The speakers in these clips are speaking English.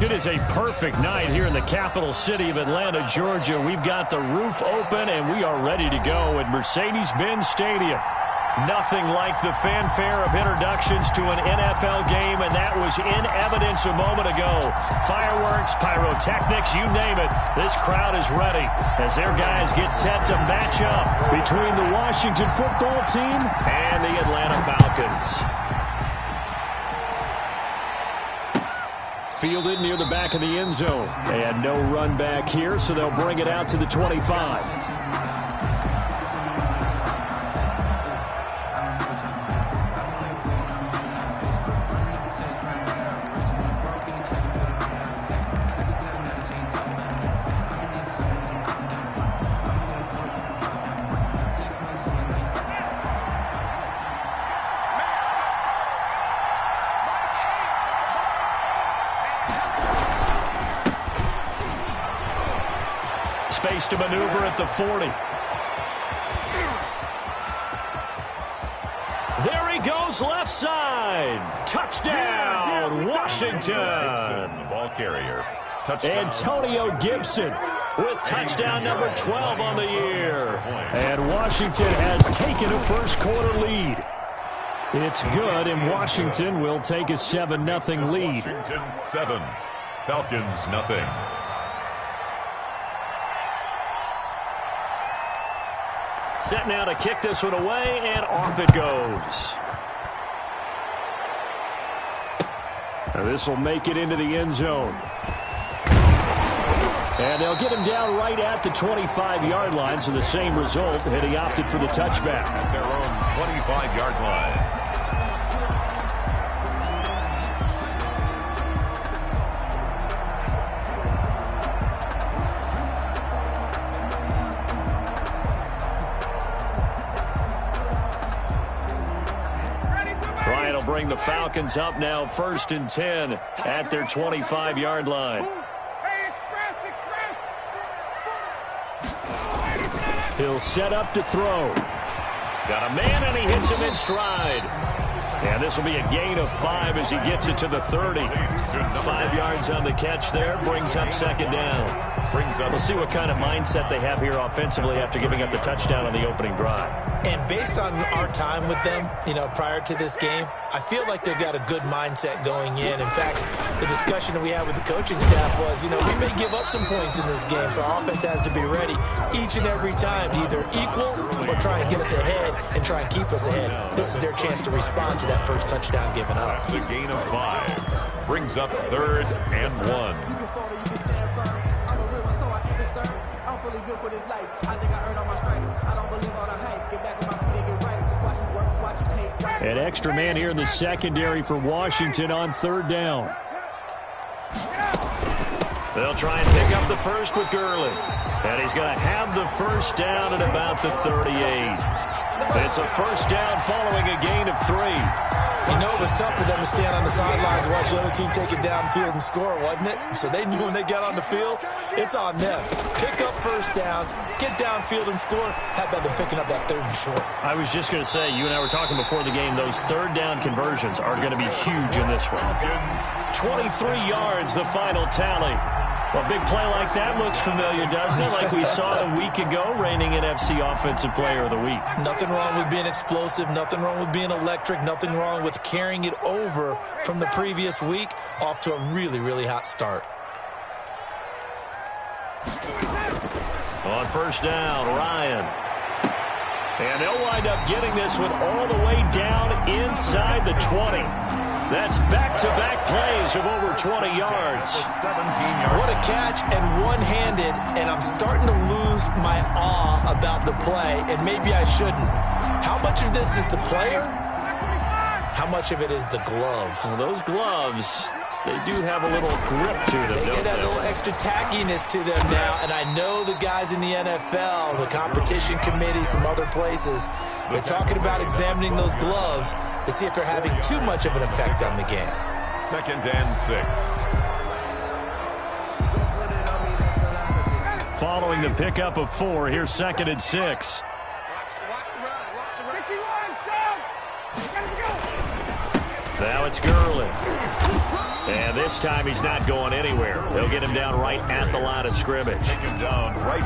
It is a perfect night here in the capital city of Atlanta, Georgia. We've got the roof open, and we are ready to go at Mercedes-Benz Stadium. Nothing like the fanfare of introductions to an NFL game, and that was in evidence a moment ago. Fireworks, pyrotechnics, you name it. This crowd is ready as their guys get set to match up between the Washington football team and the Atlanta Falcons. Fielded near the back of the end zone. And no run back here, so they'll bring it out to the 25. Space to maneuver at the 40. There he goes, left side. Touchdown, Washington. The ball carrier. Touchdown. Antonio Gibson with touchdown number 12 on the year. And Washington has taken a first-quarter lead. It's good, and Washington will take a 7-0 lead. Washington 7, Falcons nothing. Set now to kick this one away, and off it goes. Now this will make it into the end zone. And they'll get him down right at the 25-yard line, so the same result, and he opted for the touchback. At their own 25-yard line. Bring the Falcons up now 1st and 10 at their 25-yard line. He'll set up to throw. Got a man, and he hits him in stride. And this will be a gain of 5 as he gets it to the 30. 5 yards on the catch there, brings up 2nd down. We'll see what kind of mindset they have here offensively after giving up the touchdown on the opening drive. And based on our time with them, prior to this game, I feel like they've got a good mindset going in. In fact, the discussion that we had with the coaching staff was, we may give up some points in this game, so our offense has to be ready each and every time to either equal or try and get us ahead and try and keep us ahead. This is their chance to respond to that first touchdown given up. That's a gain of 5. Brings up 3rd and 1. An extra man here in the secondary for Washington on 3rd down. They'll try and pick up the first with Gurley. And he's going to have the first down at about the 38. It's a first down following a gain of 3. It was tough for them to stand on the sidelines and watch the other team take it downfield and score, wasn't it? So they knew when they got on the field, it's on them. Pick up first downs, get downfield and score. How about them picking up that 3rd and short? I was just going to say, you and I were talking before the game, those 3rd down conversions are going to be huge in this one. 23 yards, the final tally. A big play like that looks familiar, doesn't it? Like we saw a week ago, reigning NFC Offensive Player of the Week. Nothing wrong with being explosive. Nothing wrong with being electric. Nothing wrong with carrying it over from the previous week off to a really, really hot start. On first down, Ryan. And they'll wind up getting this one all the way down inside the 20. That's back-to-back plays of over 20 yards. 17 yards. What a catch and one-handed, and I'm starting to lose my awe about the play, and maybe I shouldn't. How much of this is the player? How much of it is the glove? Well, those gloves, they do have a little grip to them, They get that little extra tackiness to them now, and I know the guys in the NFL, the competition committee, some other places, they're talking about examining those gloves to see if they're having too much of an effect on the game. 2nd and 6. Following the pickup of 4, here's 2nd and 6. Now it's Gurley. And this time he's not going anywhere. They'll get him down right at the line of scrimmage.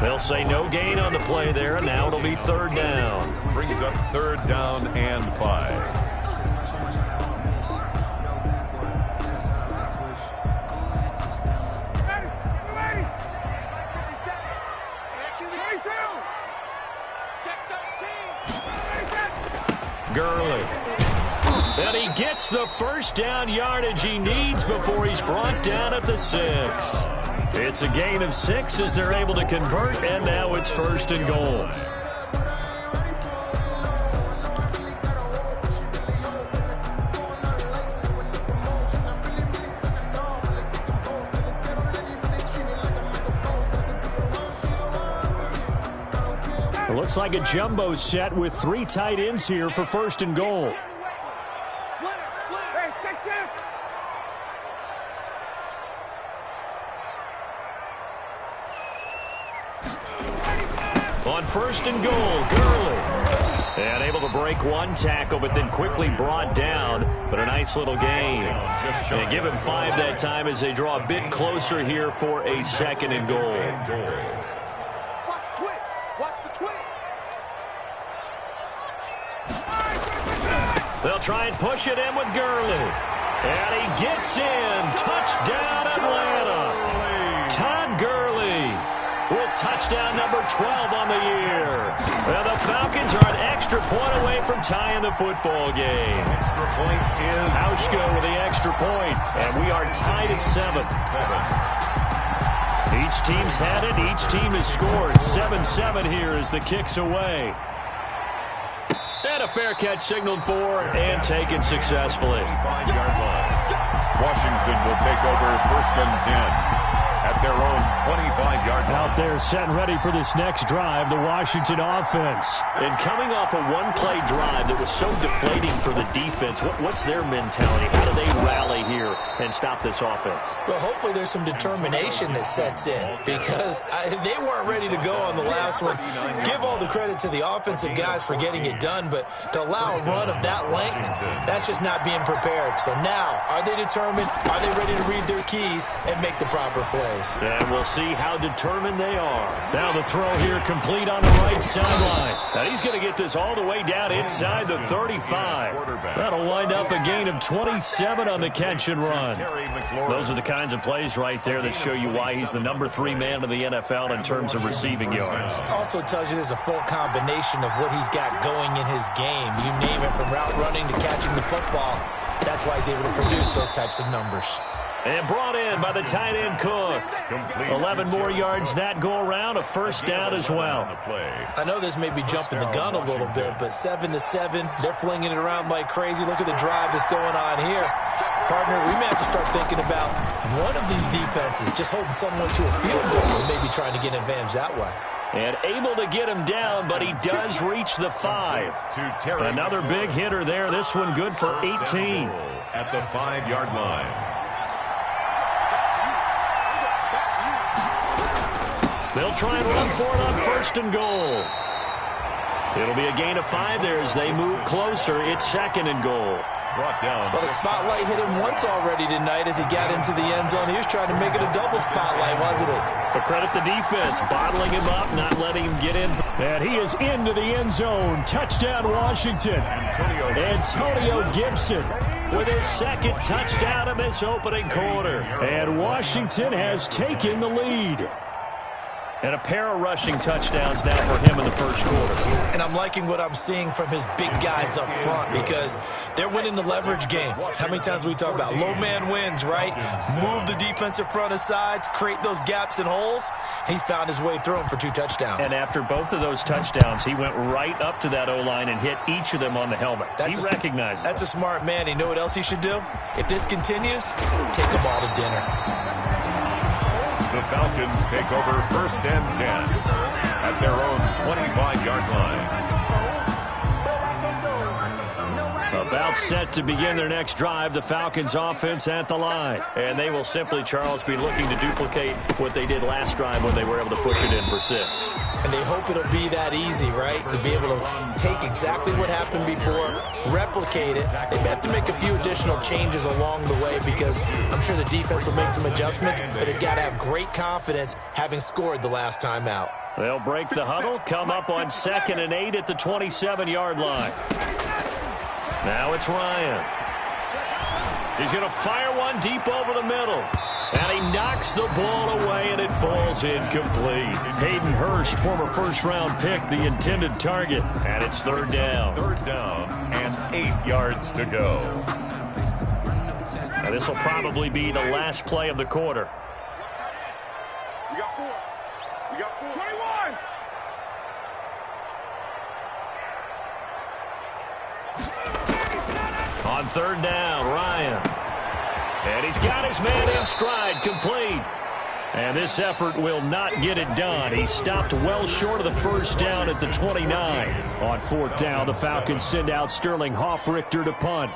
They'll say no gain on the play there, and now it'll be third down. Brings up third down and 5. Gurley. And he gets the first down yardage he needs before he's brought down at the 6. It's a gain of 6 as they're able to convert, and now it's first and goal. It looks like a jumbo set with 3 tight ends here for first and goal. On first and goal, Gurley. And able to break one tackle, but then quickly brought down. But a nice little gain. And give him 5 that time as they draw a bit closer here for a second and goal. They'll try and push it in with Gurley. And he gets in. Touchdown, Atlanta. Todd Gurley with touchdown number 12 on the year. And the Falcons are an extra point away from tying the football game. Extra point is Hauschka with the extra point. And we are tied at 7. Each team's had it. Each team has scored. 7-7 here as the kick's away. And a fair catch signaled for and taken successfully. 5-yard line. Washington will take over first and 10 at their own 25-yard line. Out there set and ready for this next drive, the Washington offense. And coming off a one-play drive that was so deflating for the defense, what's their mentality? How do they rally here and stop this offense? Well, hopefully there's some determination that sets in because they weren't ready to go on the last one. Give all the credit to the offensive guys for getting it done, but to allow a run of that length, that's just not being prepared. So now, are they determined? Are they ready to read their keys and make the proper plays? And we'll see how determined they are. Now the throw here complete on the right sideline. Now he's going to get this all the way down inside the 35. That'll wind up a gain of 27 on the catch and run. Those are the kinds of plays right there that show you why he's the number 3 man in the NFL in terms of receiving yards. Also tells you there's a full combination of what he's got going in his game. You name it, from route running to catching the football. That's why he's able to produce those types of numbers. And brought in by the tight end Cook. 11 more yards that go around, a first down as well. I know this may be jumping the gun a little bit, but 7-7, they're flinging it around like crazy. Look at the drive that's going on here. Partner, we may have to start thinking about one of these defenses just holding someone to a field goal and maybe trying to get an advantage that way. And able to get him down, but he does reach the 5. Another big hitter there. This one good for 18. At the 5-yard line. They'll try and run for it on first and goal. It'll be a gain of 5 there as they move closer. It's second and goal. Brought down. Well, the spotlight hit him once already tonight as he got into the end zone. He was trying to make it a double spotlight, wasn't it? But credit the defense, bottling him up, not letting him get in. And he is into the end zone. Touchdown, Washington. Antonio Gibson with his second touchdown in this opening quarter. And Washington has taken the lead. And a pair of rushing touchdowns now for him in the first quarter. And I'm liking what I'm seeing from his big guys up front because they're winning the leverage game. How many times we talk about low man wins, right? Move the defensive front aside, create those gaps and holes. He's found his way through them for 2 touchdowns. And after both of those touchdowns, he went right up to that O-line and hit each of them on the helmet. He recognizes That's a smart man. You know what else he should do? If this continues, take them all to dinner. The Falcons take over first and 10 at their own 25-yard line. About set to begin their next drive, the Falcons offense at the line. And they will simply, Charles, be looking to duplicate what they did last drive when they were able to push it in for 6. And they hope it'll be that easy, right? To be able to take exactly what happened before, replicate it. They have to make a few additional changes along the way because I'm sure the defense will make some adjustments, but they've got to have great confidence having scored the last time out. They'll break the huddle, come up on 2nd and 8 at the 27-yard line. Now it's Ryan. He's going to fire one deep over the middle. And he knocks the ball away, and it falls incomplete. Hayden Hurst, former first-round pick, the intended target. And it's 3rd down. 3rd down and 8 yards to go. Now this will probably be the last play of the quarter. We got 4. We got 4. 21. On 3rd down, Ryan. And he's got his man in stride, complete. And this effort will not get it done. He stopped well short of the 1st down at the 29. On 4th down, the Falcons send out Sterling Hoffrichter to punt.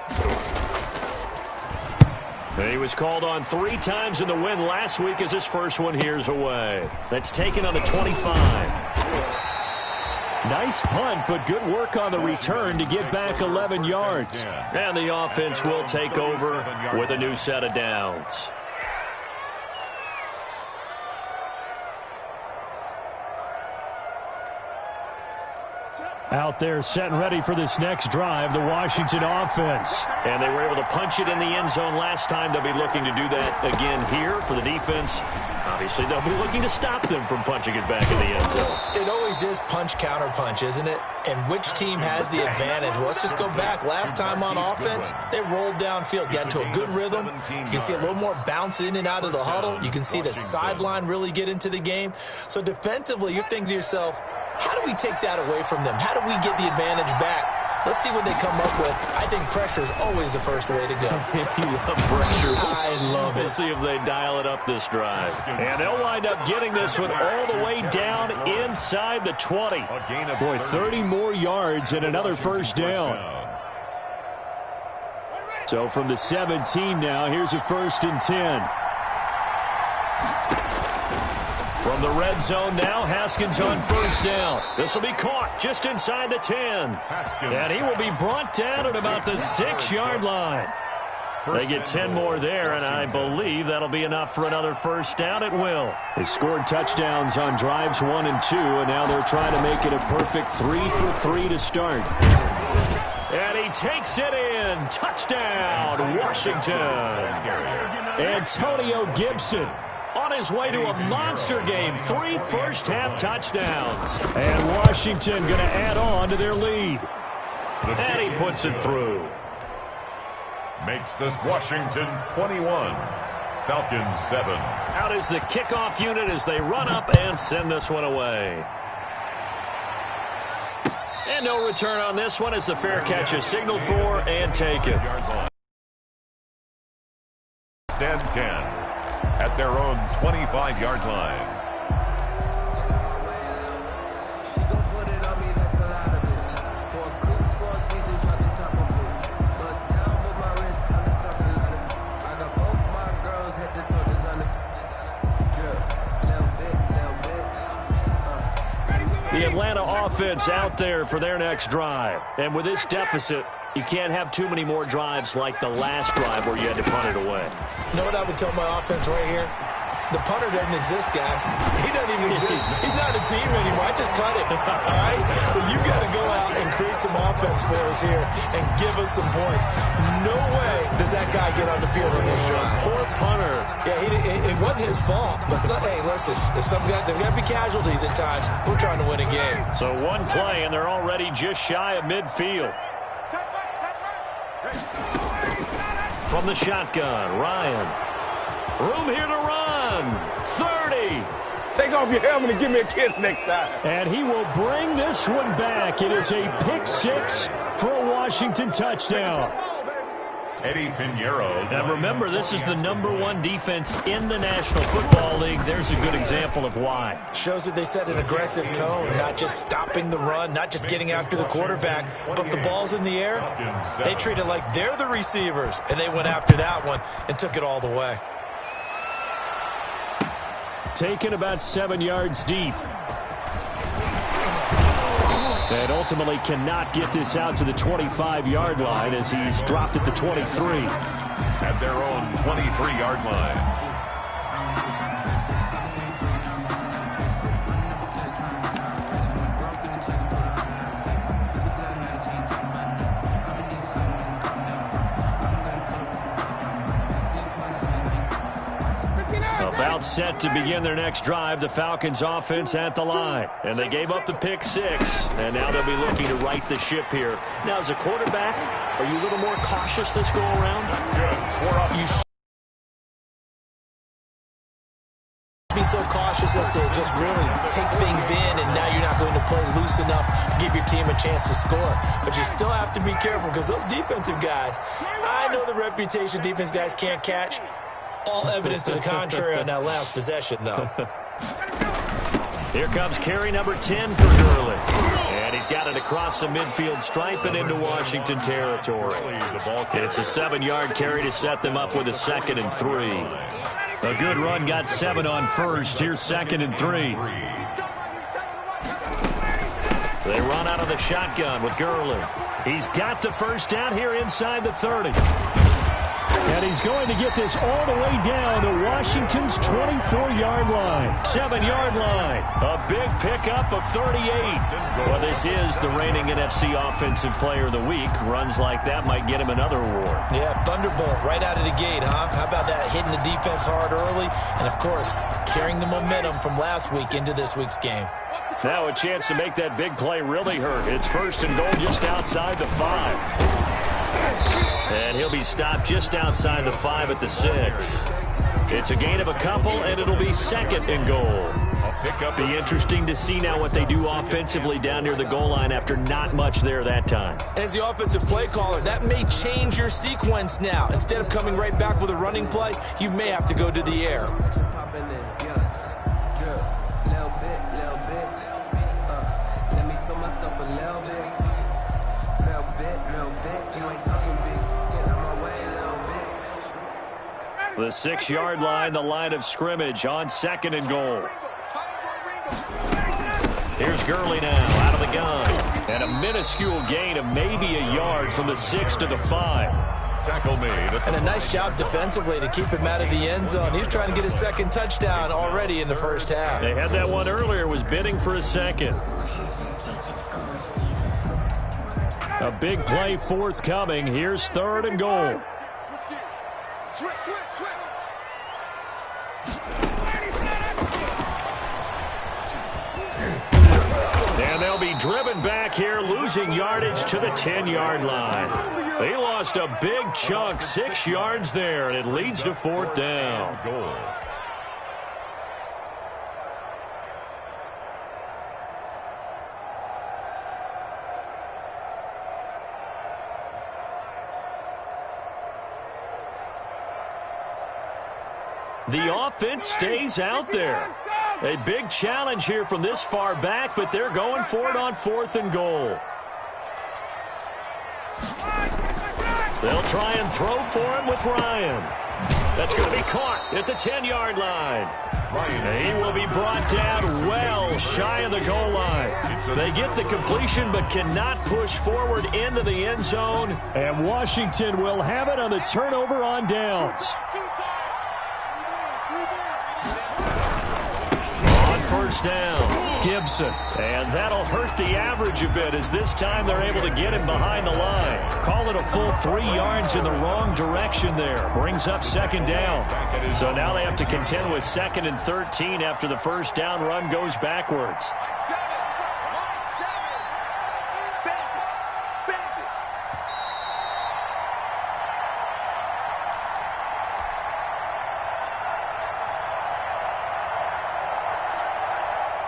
He was called on 3 times in the win last week as his first one here's away. That's taken on the 25. Nice punt, but good work on the return to get back 11 yards. And the offense will take over with a new set of downs. Out there set and ready for this next drive, the Washington offense. And they were able to punch it in the end zone last time. They'll be looking to do that again here for the defense. Obviously, they'll be looking to stop them from punching it back in the end zone. It always is punch-counter-punch, isn't it? And which team has the advantage? Well, let's just go back. Last time on offense, they rolled downfield, got into a good rhythm. You can see a little more bounce in and out of the huddle. You can see the sideline really get into the game. So defensively, you're thinking to yourself, how do we take that away from them? How do we get the advantage back? Let's see what they come up with. I think pressure is always the first way to go. You love pressure. I love it. We'll see if they dial it up this drive. And they'll wind up getting this one all the way down inside the 20. Boy, 30 more yards and another 1st down. So from the 17 now, here's a 1st and 10. From the red zone now, Haskins on 1st down. This will be caught just inside the 10. And he will be brought down at about the 6-yard line. They get 10 more there, and I believe that'll be enough for another 1st down. It will. They scored touchdowns on drives 1 and 2, and now they're trying to make it a perfect 3 for 3 to start. And he takes it in. Touchdown, Washington. Antonio Gibson on his way to a monster game. 3 first-half touchdowns. And Washington going to add on to their lead. And he puts it through. Makes this Washington 21. Falcons 7. Out is the kickoff unit as they run up and send this one away. And no return on this one as the fair catch is signaled for and taken. 10-10 at their own 25-yard line. The Atlanta offense out there for their next drive. And with this deficit, you can't have too many more drives like the last drive where you had to punt it away. You know what I would tell my offense right here? The punter doesn't exist, guys. He doesn't even exist. He's not a team anymore. I just cut him. All right? So you've got to go out and create some offense for us here and give us some points. No way does that guy get on the field on this drive. Poor punter. Yeah, it wasn't his fault. But, hey, listen, there's got to be casualties at times. We're trying to win a game. So one play, and they're already just shy of midfield. From the shotgun, Ryan. Room here to run. 30. Take off your helmet and give me a kiss next time. And he will bring this one back. It is a pick 6 for a Washington touchdown. Eddie Pinheiro. And remember, this is the #1 defense in the National Football League. There's a good example of why. Shows that they set an aggressive tone, not just stopping the run, not just getting after the quarterback, but the ball's in the air. They treat it like they're the receivers, and they went after that one and took it all the way. Taken about 7 yards deep. And ultimately cannot get this out to the 25-yard line as he's dropped at the 23. At their own 23-yard line. About set to begin their next drive, the Falcons offense at the line. And they gave up the pick 6, and now they'll be looking to right the ship here. Now, as a quarterback, are you a little more cautious this go around? That's good. You should be so cautious as to just really take things in, and now you're not going to play loose enough to give your team a chance to score. But you still have to be careful because those defensive guys, I know the reputation defense guys can't catch. All evidence to the contrary on that last possession, though. Here comes carry number 10 for Gurley. And he's got it across the midfield stripe and into Washington territory. It's a 7-yard carry to set them up with a 2nd and 3. A good run got 7 on first. Here's 2nd and 3. They run out of the shotgun with Gurley. He's got the first down here inside the 30. And he's going to get this all the way down to Washington's 24-yard line. 7-yard line. A big pickup of 38. Well, this is the reigning NFC Offensive Player of the Week. Runs like that might get him another award. Yeah, thunderbolt right out of the gate, huh? How about that? Hitting the defense hard early. And, of course, carrying the momentum from last week into this week's game. Now a chance to make that big play really hurt. It's 1st and goal just outside the 5. And he'll be stopped just outside the 5 at the 6. It's a gain of a couple, and it'll be 2nd and goal. Be interesting to see now what they do offensively down near the goal line after not much there that time. As the offensive play caller, that may change your sequence now. Instead of coming right back with a running play, you may have to go to the air. The 6-yard line, the line of scrimmage on 2nd and goal. Here's Gurley now out of the gun. And a minuscule gain of maybe a yard from the 6 to the 5. Tackle made. And a nice job defensively to keep him out of the end zone. He was trying to get his 2nd touchdown already in the first half. They had that one earlier, was bidding for a 2nd. A big play forthcoming. Here's 3rd and goal. And they'll be driven back here, losing yardage to the 10-yard line. They lost a big chunk, 6 yards there, and it leads to 4th down. Goal. The offense stays out there. A big challenge here from this far back, but they're going for it on 4th and goal. They'll try and throw for him with Ryan. That's going to be caught at the 10-yard line. He will be brought down well shy of the goal line. They get the completion but cannot push forward into the end zone. And Washington will have it on the turnover on downs. First down, Gibson. And that'll hurt the average a bit as this time they're able to get him behind the line. Call it a full 3 yards in the wrong direction there. Brings up 2nd down. So now they have to contend with 2nd and 13 after the first down run goes backwards.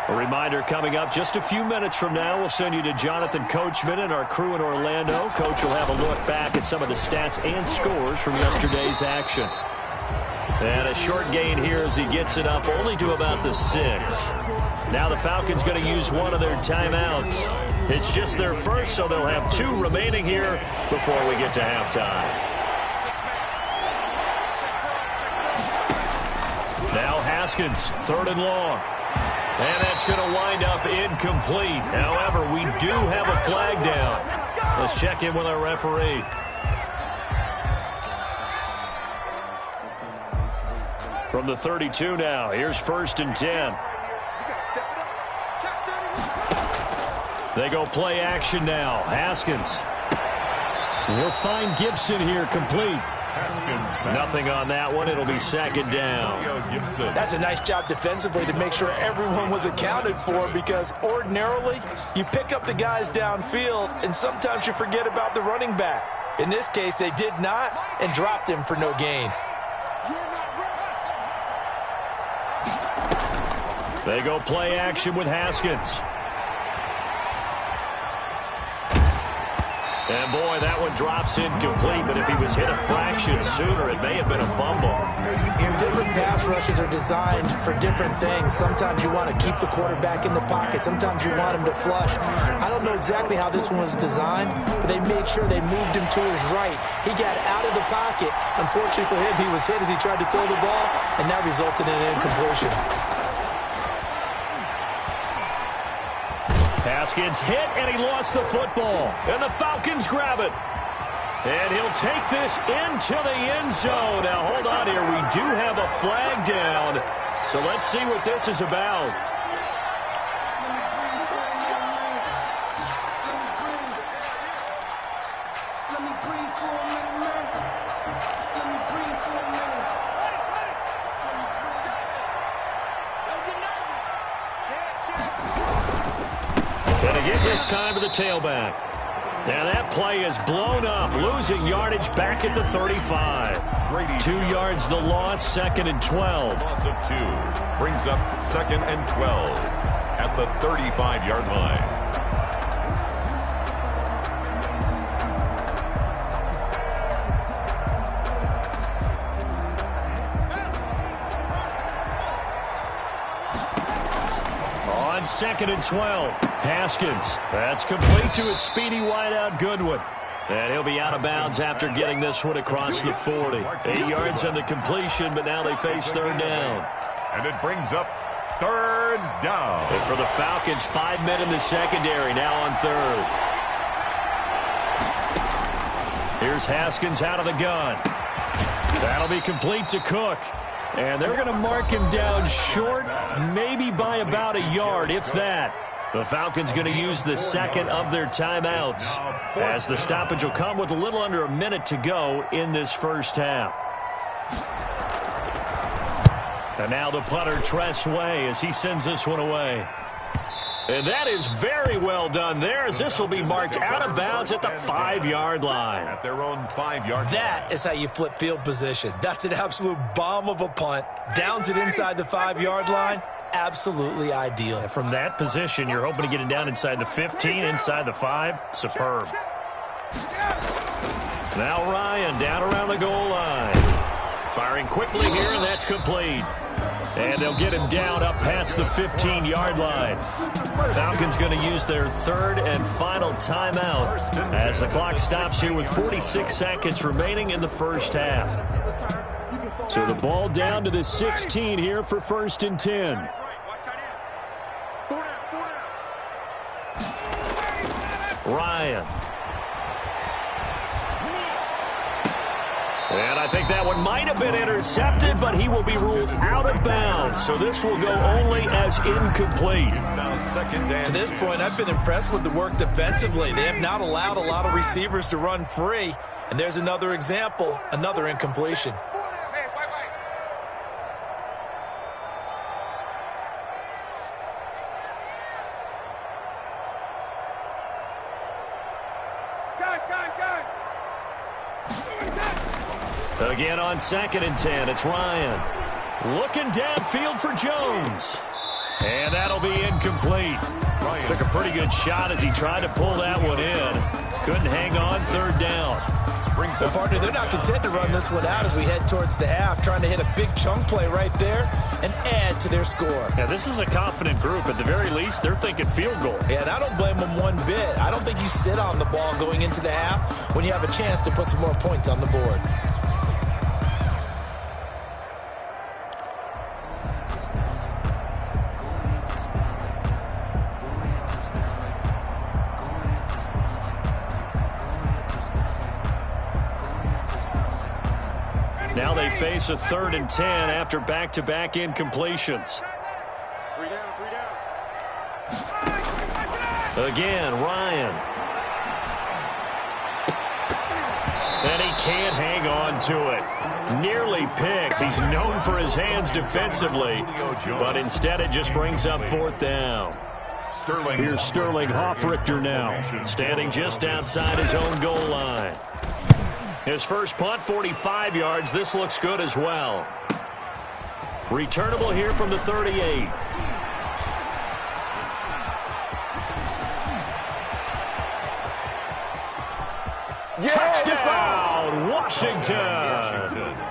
A reminder coming up just a few minutes from now. We'll send you to Jonathan Coachman and our crew in Orlando. Coach will have a look back at some of the stats and scores from yesterday's action. And a short gain here as he gets it up only to about the 6. Now the Falcons going to use one of their timeouts. It's just their first, so they'll have 2 remaining here before we get to halftime. Now Haskins, 3rd and long. And that's going to wind up incomplete. However, we do have a flag down. Let's check in with our referee. From the 32 now, here's 1st and 10. They go play action now. Haskins. We'll find Gibson here complete. Nothing on that one. It'll be 2nd down. That's a nice job defensively to make sure everyone was accounted for, because ordinarily you pick up the guys downfield and sometimes you forget about the running back. In this case, they did not and dropped him for no gain. They go play action with Haskins. And, boy, that one drops incomplete, but if he was hit a fraction sooner, it may have been a fumble. Different pass rushes are designed for different things. Sometimes you want to keep the quarterback in the pocket. Sometimes you want him to flush. I don't know exactly how this one was designed, but they made sure they moved him to his right. He got out of the pocket. Unfortunately for him, he was hit as he tried to throw the ball, and that resulted in an incompletion. Haskins hit, and he lost the football. And the Falcons grab it. And he'll take this into the end zone. Now, hold on here. We do have a flag down. So let's see what this is about. This time to the tailback. Now that play is blown up, losing yardage back at the 35. 2 yards the loss, 2nd and 12. Loss of 2 brings up 2nd and 12 at the 35-yard line. On 2nd and 12, Haskins. That's complete to his speedy wideout Goodwin. And he'll be out of bounds after getting this one across the 40. 8 yards on the completion, but now they face 3rd down. And it brings up 3rd down. And for the Falcons, 5 men in the secondary, now on 3rd. Here's Haskins out of the gun. That'll be complete to Cook. And they're going to mark him down short, maybe by about a yard, if that. The Falcons going to use the 2nd of their timeouts, as the stoppage will come with a little under a minute to go in this first half. And now the punter, Tress Way, as he sends this one away. And that is very well done there, as this will be marked out of bounds at the 5-yard line. At their own 5-yard line. That is how you flip field position. That's an absolute bomb of a punt. Downs it inside the 5-yard line. Absolutely ideal. From that position, you're hoping to get it down inside the 15, inside the 5. Superb. Now Ryan down around the goal line. Firing quickly here, and that's complete. And they'll get him down up past the 15-yard line. Falcons going to use their 3rd and final timeout as the clock stops here with 46 seconds remaining in the first half. So the ball down to the 16 here for 1st and 10. Ryan. And I think that one might have been intercepted, but he will be ruled out of bounds. So this will go only as incomplete. To this point, I've been impressed with the work defensively. They have not allowed a lot of receivers to run free. And there's another example, another incompletion. Again on 2nd and 10, it's Ryan. Looking downfield for Jones. And that'll be incomplete. Took a pretty good shot as he tried to pull that one in. Couldn't hang on, third down. Well, partner, they're not content to run this one out as we head towards the half, trying to hit a big chunk play right there and add to their score. Yeah, this is a confident group. At the very least, they're thinking field goal. Yeah, and I don't blame them one bit. I don't think you sit on the ball going into the half when you have a chance to put some more points on the board. Now they face a 3rd and 10 after back-to-back incompletions. 3 down, 3 down. Again, Ryan. And he can't hang on to it. Nearly picked. He's known for his hands defensively, but instead it just brings up 4th down. Here's Sterling Hoffrichter now, standing just outside his own goal line. His first punt, 45 yards. This looks good as well. Returnable here from the 38. Touchdown, Washington.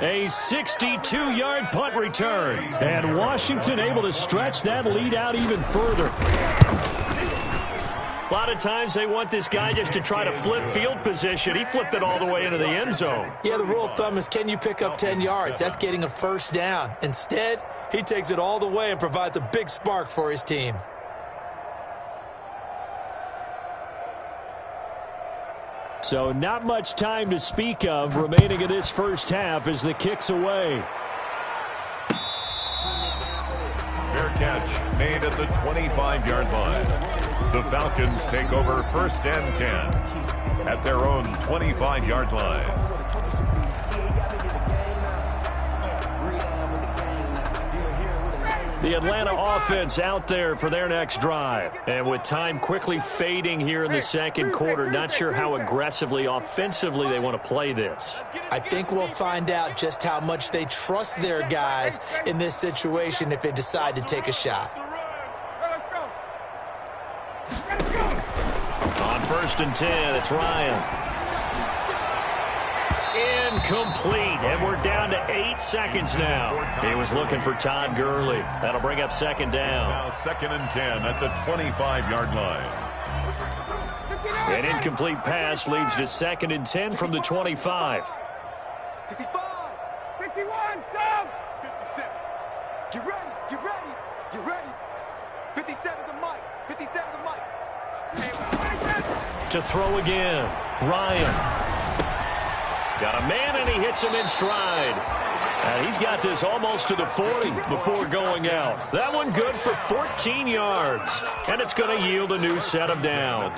A 62-yard punt return. And Washington able to stretch that lead out even further. A lot of times they want this guy just to try to flip field position. He flipped it all the way into the end zone. Yeah, the rule of thumb is, can you pick up 10 yards? That's getting a first down. Instead, he takes it all the way and provides a big spark for his team. So not much time to speak of remaining in this first half as the kick's away. Fair catch made at the 25-yard line. The Falcons take over 1st and 10 at their own 25-yard line. The Atlanta offense out there for their next drive. And with time quickly fading here in the second quarter, not sure how aggressively, offensively they want to play this. I think we'll find out just how much they trust their guys in this situation if they decide to take a shot. On 1st and 10, it's Ryan. Incomplete, and we're down to 8 seconds now. He was looking for Todd Gurley. That'll bring up 2nd down. Now 2nd and 10 at the 25-yard line. An incomplete pass leads to 2nd and 10 from the 25. 65, 51, Sam. 57. Get ready, get ready, get ready. 57's the mic, 57's the mic. To throw again, Ryan. Got a man, and he hits him in stride. And he's got this almost to the 40 before going out. That one good for 14 yards. And it's going to yield a new set of downs.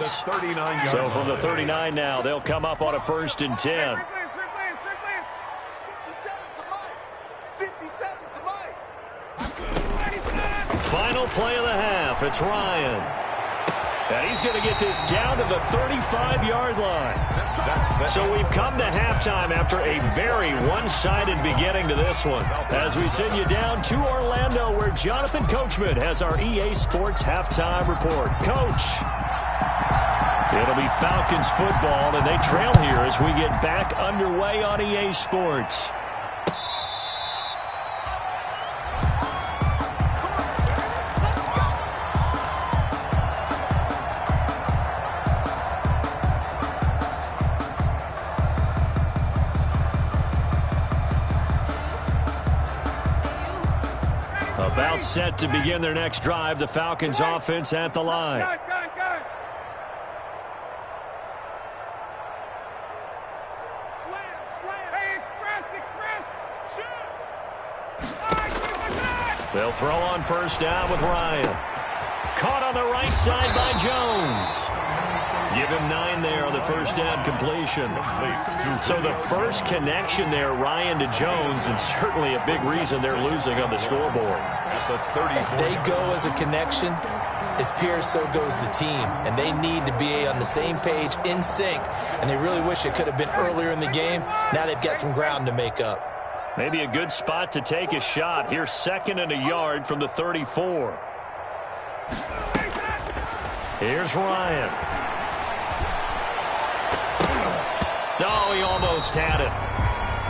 So from the 39 now, they'll come up on a 1st and 10. 57's the mic. Final play of the half. It's Ryan. And he's going to get this down to the 35-yard line. So we've come to halftime after a very one-sided beginning to this one. As we send you down to Orlando, where Jonathan Coachman has our EA Sports halftime report. Coach. It'll be Falcons football, and they trail here as we get back underway on EA Sports. About set to begin their next drive. The Falcons offense at the line. They'll throw on 1st down with Ryan. Caught on the right side by Jones. Give him 9 there on the 1st down completion. So the first connection there, Ryan to Jones, and certainly a big reason they're losing on the scoreboard. As they go as a connection, it's Pierce, so goes the team. And they need to be on the same page, in sync. And they really wish it could have been earlier in the game. Now they've got some ground to make up. Maybe a good spot to take a shot. Here's 2nd and a yard from the 34. Here's Ryan. Oh, he almost had it.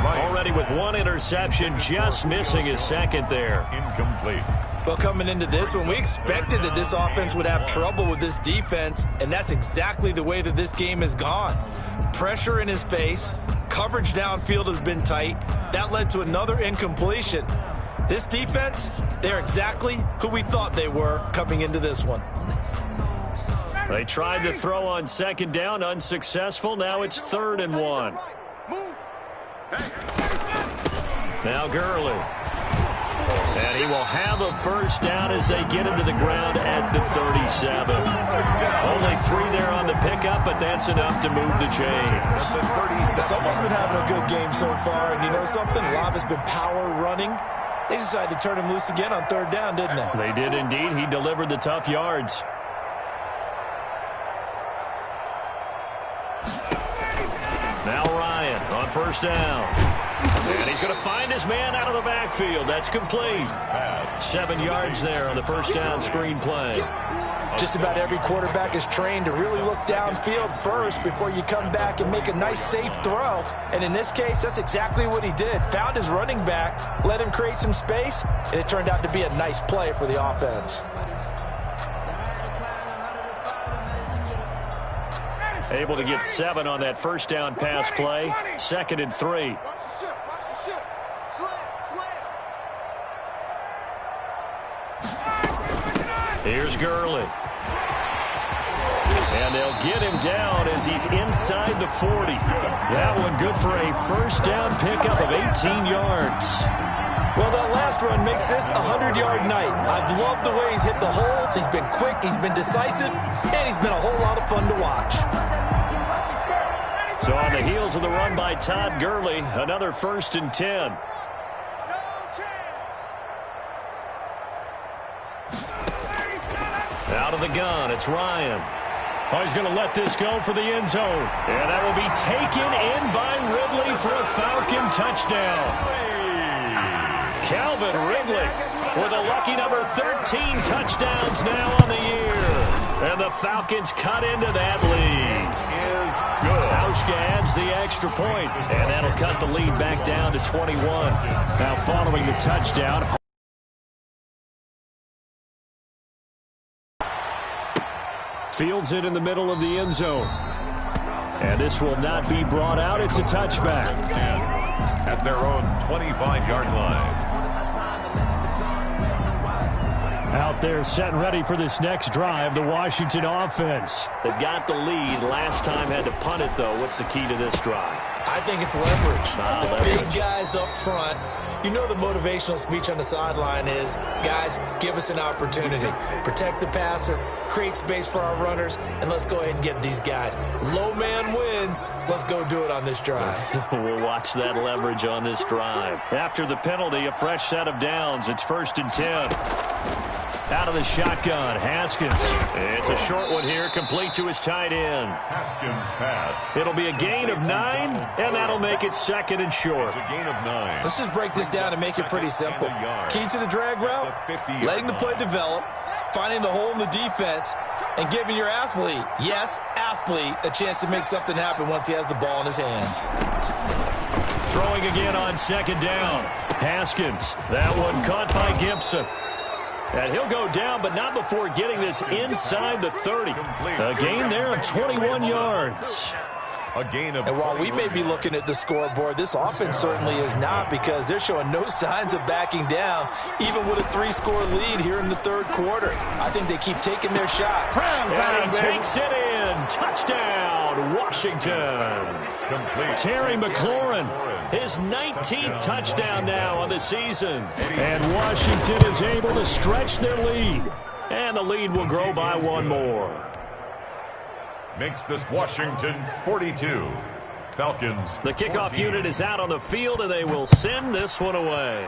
Already with one interception, just missing his second there. Incomplete. Well, coming into this one, we expected that this offense would have trouble with this defense, and that's exactly the way that this game has gone. Pressure in his face, coverage downfield has been tight. That led to another incompletion. This defense, they're exactly who we thought they were coming into this one. They tried to throw on second down, unsuccessful. Now it's 3rd and 1. Now Gurley. And he will have a first down as they get him to the ground at the 37. Only 3 there on the pickup, but that's enough to move the chains. Someone's been having a good game so far, and you know something? A lot has been power running. They decided to turn him loose again on 3rd down, didn't they? They did indeed. He delivered the tough yards. Now Ryan on first down. And he's going to find his man out of the backfield. That's complete. 7 yards there on the first down screen play. Just about every quarterback is trained to really look downfield first before you come back and make a nice, safe throw. And in this case, that's exactly what he did. Found his running back, let him create some space, and it turned out to be a nice play for the offense. Able to get 7 on that first down pass play. 2nd and 3. Here's Gurley. And they'll get him down as he's inside the 40. That one good for a first down pickup of 18 yards. Well, that last run makes this a 100-yard night. I've loved the way he's hit the holes. He's been quick, he's been decisive, and he's been a whole lot of fun to watch. So on the heels of the run by Todd Gurley, another 1st and 10. Out of the gun, it's Ryan. Oh, he's going to let this go for the end zone. And that will be taken in by Ridley for a Falcon touchdown. Calvin Ridley with a lucky number 13 touchdowns now on the year. And the Falcons cut into that lead. Hauschka adds the extra point, and that'll cut the lead back down to 21. Now following the touchdown, fields it in the middle of the end zone. And this will not be brought out. It's a touchback. At their own 25-yard line. Out there set and ready for this next drive, the Washington offense. They've got the lead. Last time had to punt it, though. What's the key to this drive? I think it's leverage. Big guys up front. You know the motivational speech on the sideline is, guys, give us an opportunity. Protect the passer, create space for our runners, and let's go ahead and get these guys. Low man wins. Let's go do it on this drive. We'll watch that leverage on this drive. After the penalty, a fresh set of downs. It's 1st and 10. Out of the shotgun, Haskins. It's a short one here, complete to his tight end. Haskins pass. It'll be a gain of 9, and that'll make it 2nd and short. It's a gain of 9. Let's just break this down and make it pretty simple. Key to the drag route, letting the play develop, finding the hole in the defense, and giving your athlete, yes, athlete, a chance to make something happen once he has the ball in his hands. Throwing again on 2nd down. Haskins. That one caught by Gibson. And he'll go down, but not before getting this inside the 30. A gain there of 21 yards. A gain of. And while we may be looking at the scoreboard, this offense certainly is not, because they're showing no signs of backing down, even with a 3-score lead here in the 3rd quarter. I think they keep taking their shots. And he takes it in. Touchdown, Washington. Terry McLaurin, his 19th touchdown now on the season. And Washington is able to stretch their lead. And the lead will grow by 1 more. Makes this Washington 42. Falcons. The kickoff 14. Unit is out on the field, and they will send this one away.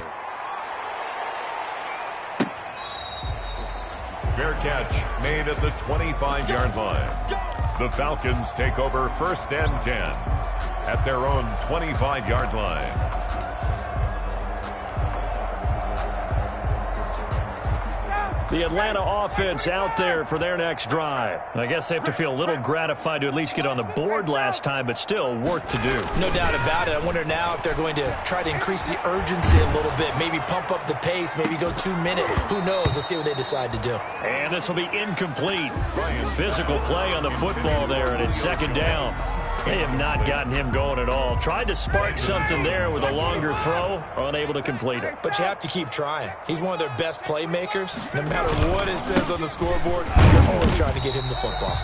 Fair catch made at the 25-yard line. The Falcons take over 1st and 10 at their own 25-yard line. The Atlanta offense out there for their next drive. I guess they have to feel a little gratified to at least get on the board last time, but still work to do. No doubt about it. I wonder now if they're going to try to increase the urgency a little bit, maybe pump up the pace, maybe go 2 minute. Who knows? Let's see what they decide to do. And this will be incomplete. Physical play on the football there, and it's second down. They have not gotten him going at all. Tried to spark something there with a longer throw, unable to complete it. But you have to keep trying. He's one of their best playmakers. No matter what it says on the scoreboard, you're always trying to get him the football.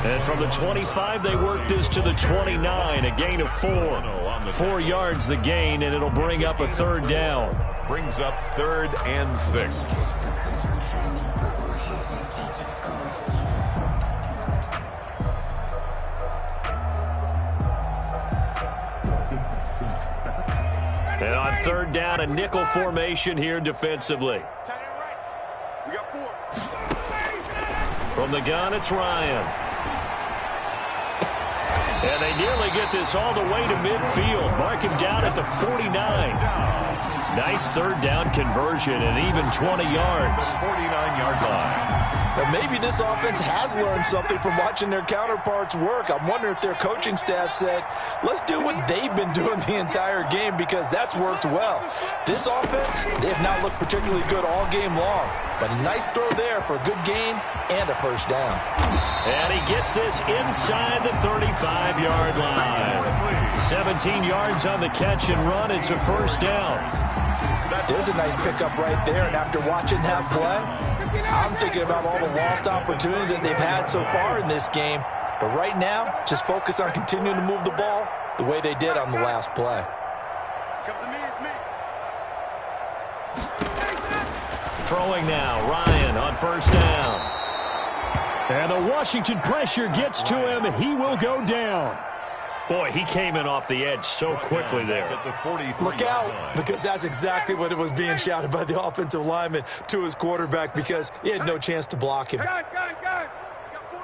And from the 25, they work this to the 29, a gain of 4. 4 yards the gain, and it'll bring up a third down. Brings up 3rd and 6. And on 3rd down, a nickel formation here defensively. We got 4. From the gun, it's Ryan. And they nearly get this all the way to midfield. Mark him down at the 49. Nice 3rd down conversion and even 20 yards. 49-yard line. But maybe this offense has learned something from watching their counterparts work. I'm wondering if their coaching staff said, let's do what they've been doing the entire game, because that's worked well. This offense, they have not looked particularly good all game long. But a nice throw there for a good gain and a first down. And he gets this inside the 35-yard line. 17 yards on the catch and run. It's a first down. There's a nice pickup right there, and after watching that play, I'm thinking about all the lost opportunities that they've had so far in this game. But right now, just focus on continuing to move the ball the way they did on the last play. Come to me, it's me. Throwing now, Ryan on first down. And the Washington pressure gets to him. He will go down. Boy, he came in off the edge so quickly there. Look out, because that's exactly what it was being shouted by the offensive lineman to his quarterback, because he had no chance to block him. Got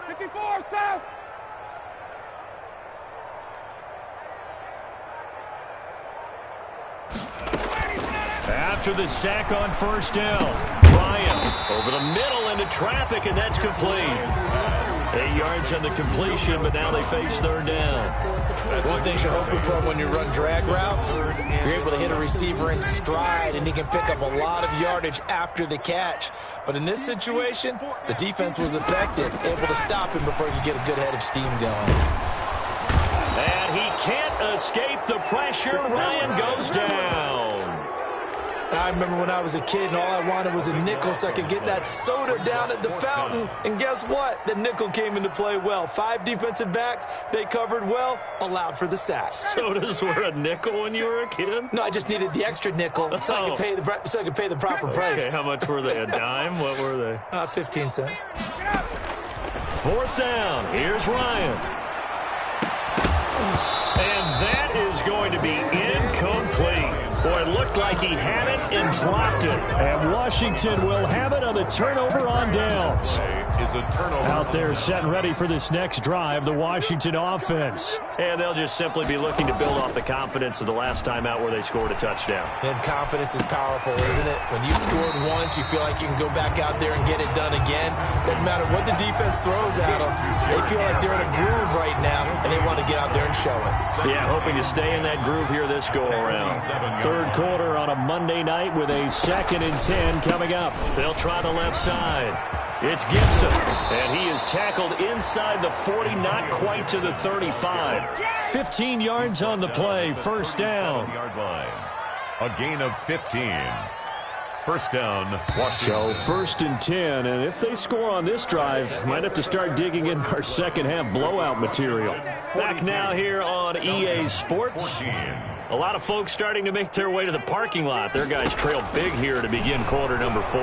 54, south. After the sack on first down, Ryan over the middle into traffic, and that's complete. 8 yards on the completion, but now they face 3rd down. One thing you're hoping for when you run drag routes, you're able to hit a receiver in stride, and he can pick up a lot of yardage after the catch. But in this situation, the defense was effective, able to stop him before he could get a good head of steam going. And he can't escape the pressure. Ryan goes down. I remember when I was a kid and all I wanted was a nickel so I could get that soda down at the fountain. And guess what? The nickel came into play well. 5 defensive backs, they covered well, allowed for the sacks. Sodas were a nickel when you were a kid? No, I just needed the extra nickel so I could pay the proper price. Okay, how much were they? A dime? What were they? 15 cents. 4th down. Here's Ryan. And that is going to be incomplete. Boy, it looked like he had it and dropped it. And Washington will have it on the turnover on downs. Out there set and ready for this next drive, the Washington offense. And they'll just simply be looking to build off the confidence of the last time out where they scored a touchdown. And confidence is powerful, isn't it? When you scored once, you feel like you can go back out there and get it done again. Doesn't matter what the defense throws at them. They feel like they're in a groove right now, and they want to get out there and show it. Yeah, hoping to stay in that groove here this go-around. 3rd quarter on a Monday night with a 2nd and 10 coming up. They'll try the left side. It's Gibson, and he is tackled inside the 40, not quite to the 35. 15 yards on the play, first down. A gain of 15. First down, Washington. So 1st and 10, and if they score on this drive, might have to start digging in our second half blowout material. Back now here on EA Sports. A lot of folks starting to make their way to the parking lot. Their guys trail big here to begin quarter number 4.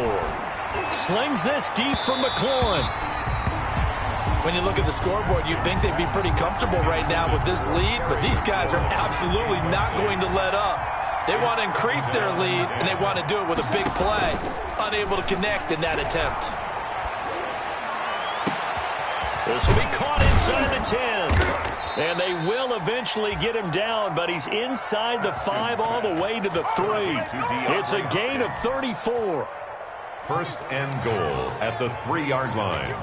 Slings this deep from McLaurin. When you look at the scoreboard, you'd think they'd be pretty comfortable right now with this lead, but these guys are absolutely not going to let up. They want to increase their lead, and they want to do it with a big play. Unable to connect in that attempt. This will be caught inside the 10. And they will eventually get him down, but he's inside the 5 all the way to the 3. It's a gain of 34. first and goal at the 3-yard line.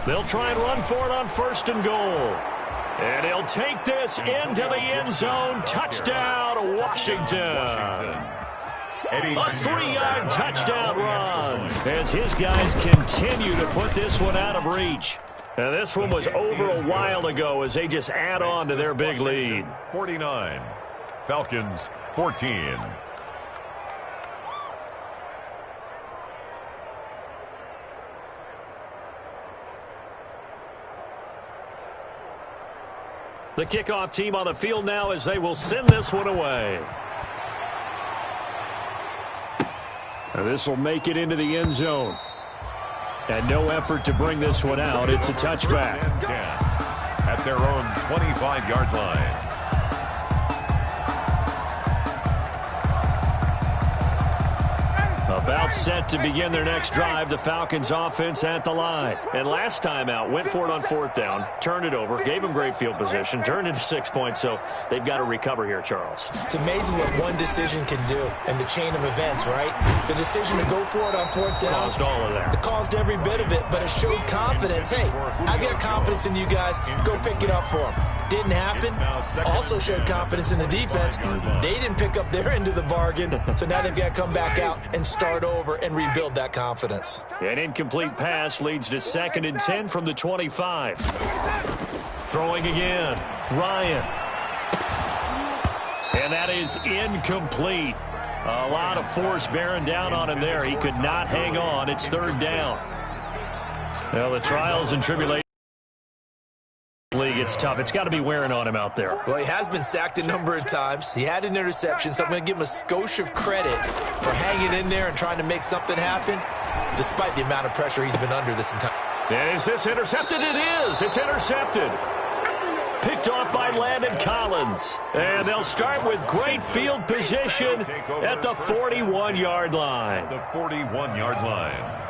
They'll try and run for it on first and goal. And he'll take this into the end zone. Touchdown, Washington. A 3-yard touchdown run as his guys continue to put this one out of reach. And this one was over a while ago as they just add on to their big lead. 49, Falcons 14. The kickoff team on the field now as they will send this one away. And this will make it into the end zone. And no effort to bring this one out. It's a touchback. 10 at their own 25-yard line. About set to begin their next drive. The Falcons offense at the line. And last time out, went for it on fourth down, turned it over, gave them great field position, turned it to 6 points, so they've got to recover here, Charles. It's amazing what one decision can do in the chain of events, right? The decision to go for it on fourth down. Caused all of that. It caused every bit of it, but it showed confidence. Hey, I've got confidence in you guys. Go pick it up for them. Didn't happen. Also showed confidence in the defense. They didn't pick up their end of the bargain, so now they've got to come back out and start over and rebuild that confidence. An incomplete pass leads to 2nd and 10 from the 25. Throwing again. Ryan. And that is incomplete. A lot of force bearing down on him there. He could not hang on. It's 3rd down. Well, the trials and tribulations. It's tough. It's got to be wearing on him out there. Well, he has been sacked a number of times. He had an interception, so I'm going to give him a skosh of credit for hanging in there and trying to make something happen, despite the amount of pressure he's been under this entire. And is this intercepted? It is. It's intercepted. Picked off by Landon Collins. And they'll start with great field position at the 41-yard line. The 41-yard line.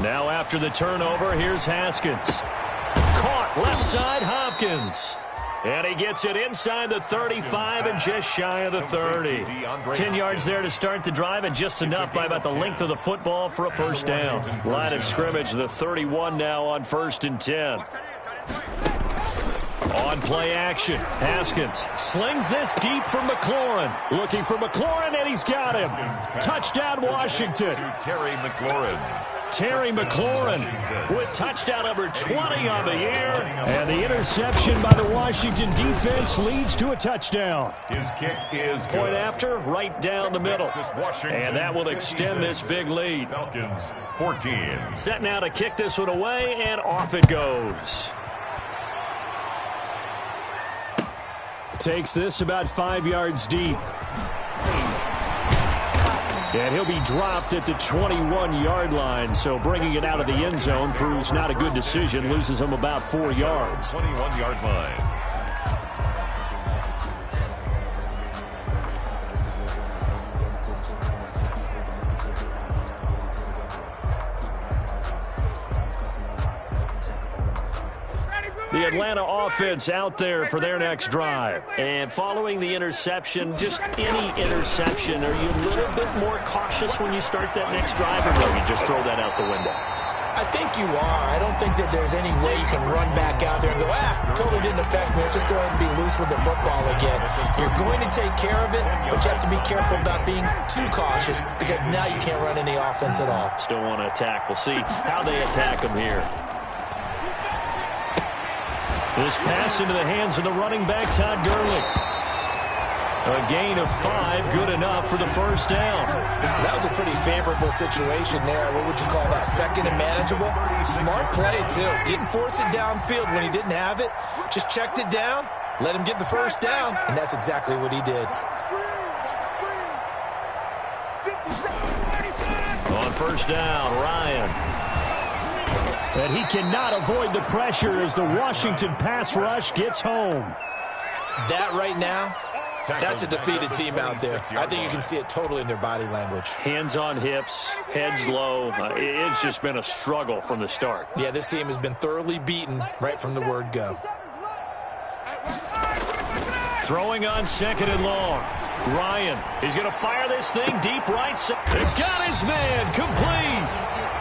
Now after the turnover, here's Haskins. Caught left side, Hopkins. And he gets it inside the 35 and just shy of the 30. 10 yards there to start the drive and just enough by about the length of the football for a first down. Line of scrimmage, the 31 now on 1st and 10. On play action, Haskins slings this deep for McLaurin. Looking for McLaurin, and he's got him. Touchdown, Washington. Terry McLaurin. Terry McLaurin with touchdown number 20 on the year. And the interception by the Washington defense leads to a touchdown. His kick is good. Point after, right down the middle. And that will extend this big lead. Falcons 14. Set now to kick this one away, and off it goes. Takes this about 5 yards deep. And he'll be dropped at the 21-yard line, so bringing it out of the end zone proves not a good decision. Loses him about 4 yards. 21-yard line. The Atlanta offense out there for their next drive. And following the interception, just any interception, are you a little bit more cautious when you start that next drive, or no, you just throw that out the window? I think you are. I don't think that there's any way you can run back out there and go, totally didn't affect me. Let's just go ahead and be loose with the football again. You're going to take care of it, but you have to be careful about being too cautious because now you can't run any offense at all. Still want to attack. We'll see how they attack them here. This pass into the hands of the running back, Todd Gurley. A gain of 5, good enough for the first down. That was a pretty favorable situation there. What would you call that? 2nd and manageable? Smart play, too. Didn't force it downfield when he didn't have it. Just checked it down, let him get the first down, and that's exactly what he did. On first down, Ryan. And he cannot avoid the pressure as the Washington pass rush gets home. That right now, that's a defeated team out there. I think you can see it totally in their body language. Hands on hips, heads low. It's just been a struggle from the start. Yeah, this team has been thoroughly beaten right from the word go. Throwing on 2nd and long. Ryan, he's going to fire this thing deep right side. Got his man, complete.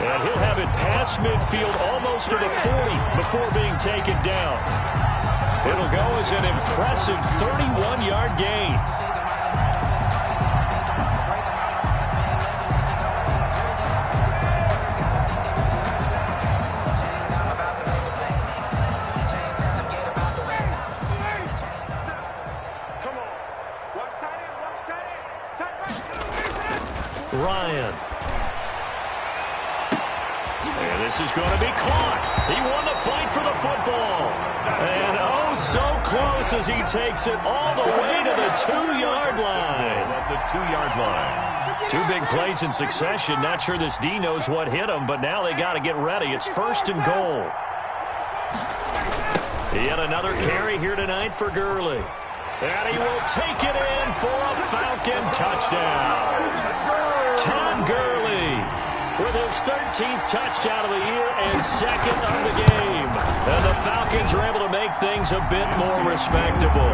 And he'll have it past midfield almost to the 40 before being taken down. It'll go as an impressive 31-yard gain. Ryan. And this is going to be caught. He won the fight for the football. And oh, so close as he takes it all the way to the 2-yard line. At the 2-yard line. 2 big plays in succession. Not sure this D knows what hit him, but now they got to get ready. It's 1st and goal. Yet another carry here tonight for Gurley. And he will take it in for a Falcon touchdown. Tom Gurley with his 13th touchdown of the year and 2nd of the game. And the Falcons are able to make things a bit more respectable.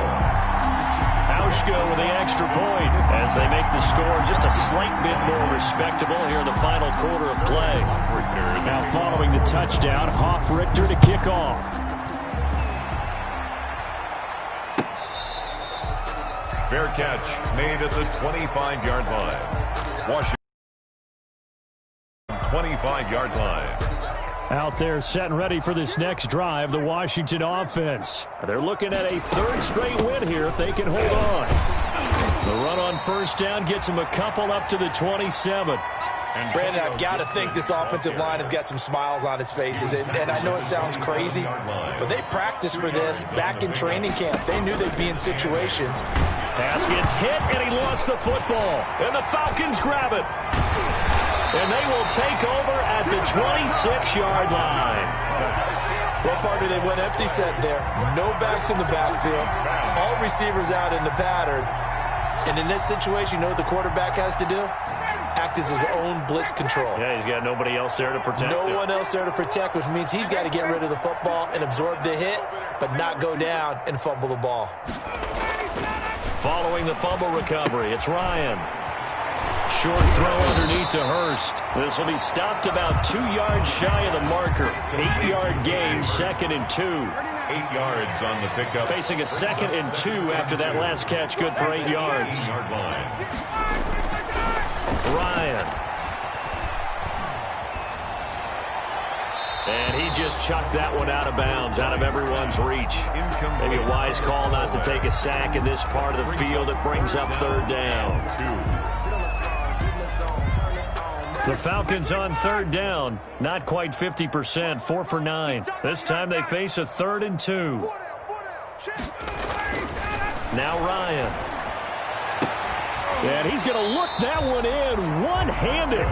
Hauschka with the extra point as they make the score just a slight bit more respectable here in the final quarter of play. Now following the touchdown, Hoff-Richter to kick off. Fair catch made at the 25-yard line. Washington 25-yard line. Out there set and ready for this next drive, the Washington offense. They're looking at a 3rd straight win here if they can hold on. The run on 1st down gets them a couple up to the 27. And Brandon, I've got to think this offensive line has got some smiles on its faces. And I know it sounds crazy, but they practiced for this back in training camp. They knew they'd be in situations. Pass gets hit, and he lost the football. And the Falcons grab it. And they will take over at the 26-yard line. Well, partner, they went empty set there. No backs in the backfield. All receivers out in the pattern. And in this situation, you know what the quarterback has to do? Act as his own blitz control. Yeah, he's got nobody else there to protect No him. one else there to protect, which means he's got to get rid of the football and absorb the hit, but not go down and fumble the ball. Following the fumble recovery, it's Ryan. Short throw underneath to Hurst. This will be stopped about 2 yards shy of the marker. 8-yard gain, 2nd and 2. 8 yards on the pickup. Facing a 2nd and 2 after that last catch, good for 8 yards. 8-yard line. Ryan. And he just chucked that one out of bounds, out of everyone's reach. Maybe a wise call not to take a sack in this part of the field. It brings up 3rd down. The Falcons on 3rd down, not quite 50%, 4 for 9. This time they face a 3rd and 2. Now Ryan. And he's going to look that one in one-handed.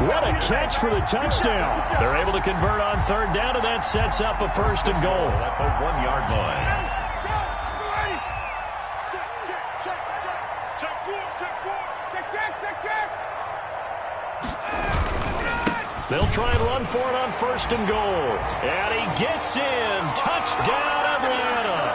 What a catch for the touchdown. They're able to convert on 3rd down, and that sets up a 1st and goal. At the 1-yard line. They'll try and run for it on 1st and goal. And he gets in. Touchdown, Atlanta.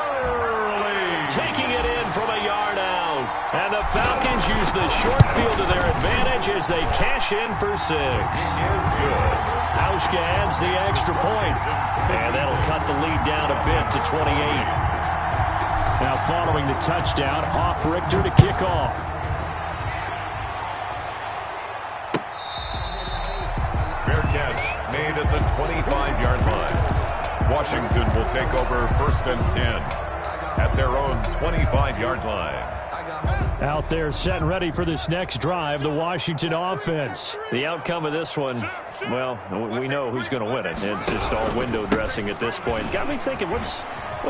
Taking it in from a yard out. And the Falcons use the short field to their advantage as they cash in for 6. Is good. Hauschka adds the extra point. And that'll cut the lead down a bit to 28. Now following the touchdown, Hoff-Richter to kick off. Fair catch made at the 25-yard line. Washington will take over 1st and 10 at their own 25-yard line. Out there set and ready for this next drive, the Washington offense. The outcome of this one, well, we know who's going to win it. It's just all window dressing at this point. Got me thinking, what's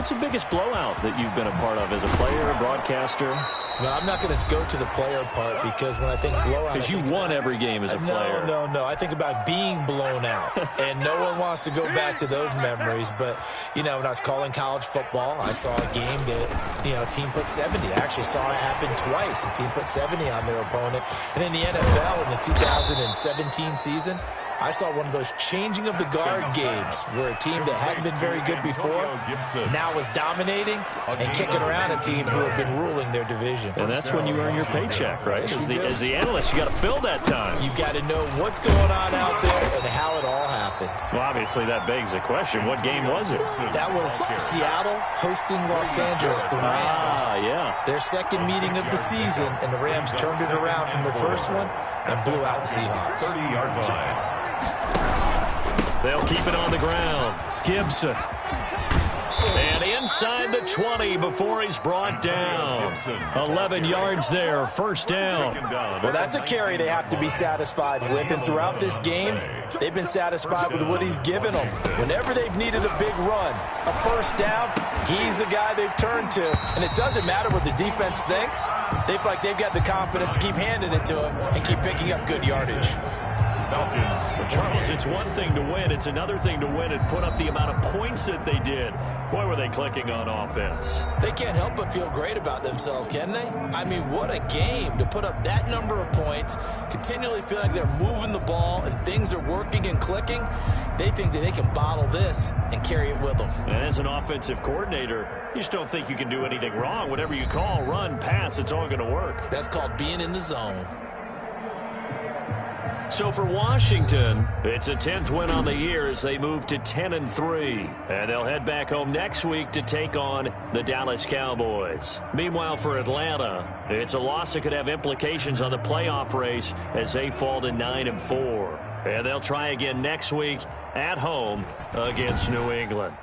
the biggest blowout that you've been a part of as a player, a broadcaster? No, I'm not going to go to the player part because when I think blowout... Because you won every game as a player. No. I think about being blown out. And no one wants to go back to those memories. But, you know, when I was calling college football, I saw a game that, you know, a team put 70. I actually saw it happen twice. A team put 70 on their opponent. And in the NFL in the 2017 season, I saw one of those changing of the guard games where a team that hadn't been very good before now was dominating and kicking around a team who had been ruling their division. And that's when you earn your paycheck, right? As the analyst, you got to fill that time. You've got to know what's going on out there and how it all happened. Well, obviously, that begs the question, what game was it? That was Seattle hosting Los Angeles, the Rams. Yeah. Their second meeting of the season, and the Rams turned it around from the first one and blew out the Seahawks. 30-yard line. They'll keep it on the ground. Gibson. And inside the 20 before he's brought down. 11 yards there, first down. Well, that's a carry they have to be satisfied with, and throughout this game, they've been satisfied with what he's given them. Whenever they've needed a big run, a first down, he's the guy they've turned to, and it doesn't matter what the defense thinks. They feel like they've got the confidence to keep handing it to him and keep picking up good yardage. Well, Charles, it's one thing to win. It's another thing to win and put up the amount of points that they did. Boy, were they clicking on offense. They can't help but feel great about themselves, can they? I mean, what a game to put up that number of points, continually feel like they're moving the ball and things are working and clicking. They think that they can bottle this and carry it with them. And as an offensive coordinator, you just don't think you can do anything wrong. Whatever you call, run, pass, it's all going to work. That's called being in the zone. So for Washington, it's a 10th win on the year as they move to 10-3. And they'll head back home next week to take on the Dallas Cowboys. Meanwhile, for Atlanta, it's a loss that could have implications on the playoff race as they fall to 9-4. And they'll try again next week at home against New England.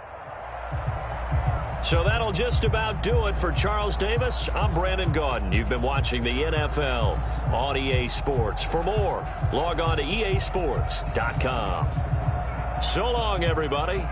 So that'll just about do it for Charles Davis. I'm Brandon Gaudin. You've been watching the NFL on EA Sports. For more, log on to easports.com. So long, everybody.